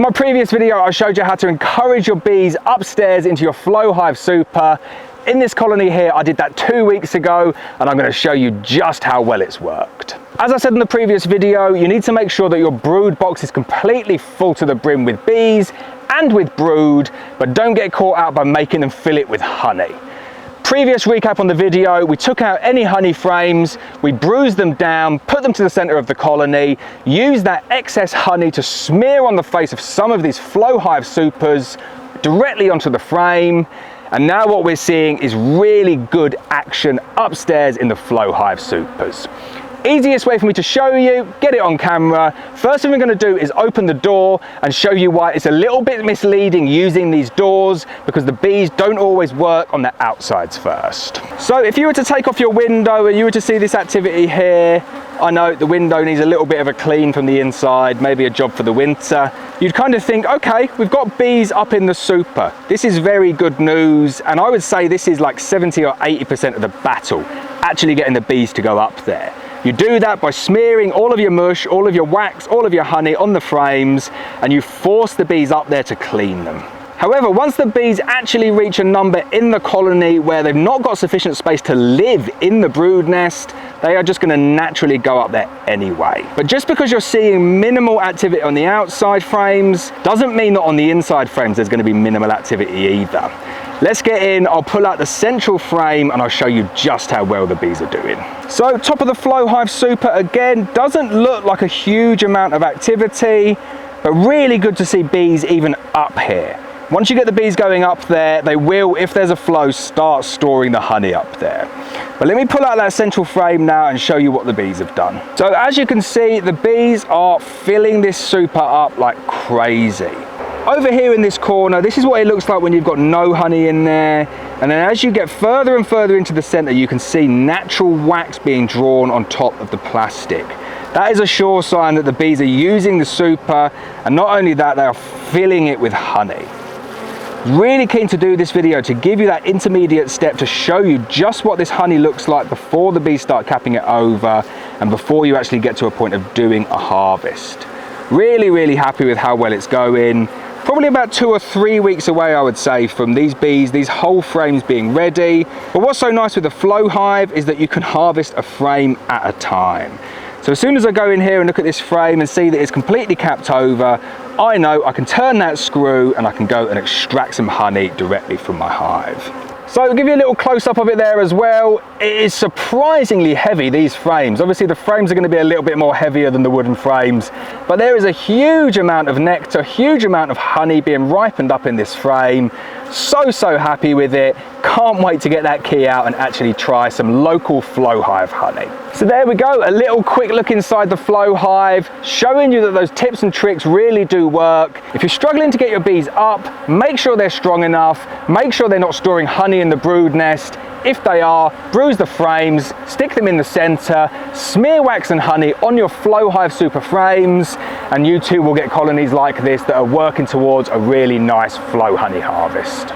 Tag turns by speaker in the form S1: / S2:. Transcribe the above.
S1: In my previous video, I showed you how to encourage your bees upstairs into your flow hive super. In this colony here, I did that 2 weeks ago, and I'm going to show you just how well it's worked. As I said in the previous video, you need to make sure that your brood box is completely full to the brim with bees and with brood, but don't get caught out by making them fill it with honey. Previous recap on the video, we took out any honey frames, we bruised them down, put them to the center of the colony, used that excess honey to smear on the face of some of these flow hive supers directly onto the frame. And now what we're seeing is really good action upstairs in the flow hive supers. Easiest way for me to show you, get it on camera. First thing we're going to do is open the door and show you why it's a little bit misleading using these doors, because the bees don't always work on the outsides first. So if you were to take off your window and you were to see this activity here, I know the window needs a little bit of a clean from the inside, maybe a job for the winter. You'd kind of think, okay, we've got bees up in the super. This is very good news, and I would say this is like 70 or 80% of the battle, actually getting the bees to go up there. You do that by smearing all of your mush, all of your wax, all of your honey on the frames, and you force the bees up there to clean them. However, once the bees actually reach a number in the colony where they've not got sufficient space to live in the brood nest, they are just going to naturally go up there anyway. But just because you're seeing minimal activity on the outside frames doesn't mean that on the inside frames there's going to be minimal activity either. Let's get in, I'll pull out the central frame and I'll show you just how well the bees are doing. So top of the flow hive super again, doesn't look like a huge amount of activity, but really good to see bees even up here. Once you get the bees going up there, they will, if there's a flow, start storing the honey up there. But let me pull out that central frame now and show you what the bees have done. So as you can see, the bees are filling this super up like crazy. Over here in this corner, this is what it looks like when you've got no honey in there. And then as you get further and further into the center, you can see natural wax being drawn on top of the plastic. That is a sure sign that the bees are using the super, and not only that, they are filling it with honey. Really keen to do this video to give you that intermediate step to show you just what this honey looks like before the bees start capping it over and before you actually get to a point of doing a harvest. Really happy with how well it's going. Probably about 2 or 3 weeks away, I would say, from these bees, these whole frames being ready. But what's so nice with the flow hive is that you can harvest a frame at a time. So as soon as I go in here and look at this frame and see that it's completely capped over, I know I can turn that screw and I can go and extract some honey directly from my hive. So I'll give you a little close-up of it there as well. It is surprisingly heavy, these frames. Obviously the frames are going to be a little bit more heavier than the wooden frames, but there is a huge amount of nectar, a huge amount of honey being ripened up in this frame. So happy with it. Can't wait to get that key out and actually try some local flow hive honey. So there we go, a little quick look inside the flow hive, showing you that those tips and tricks really do work. If you're struggling to get your bees up, make sure they're strong enough, make sure they're not storing honey in the brood nest. If they are, bruise the frames, stick them in the center, smear wax and honey on your flow hive super frames, and you too will get colonies like this that are working towards a really nice flow honey harvest.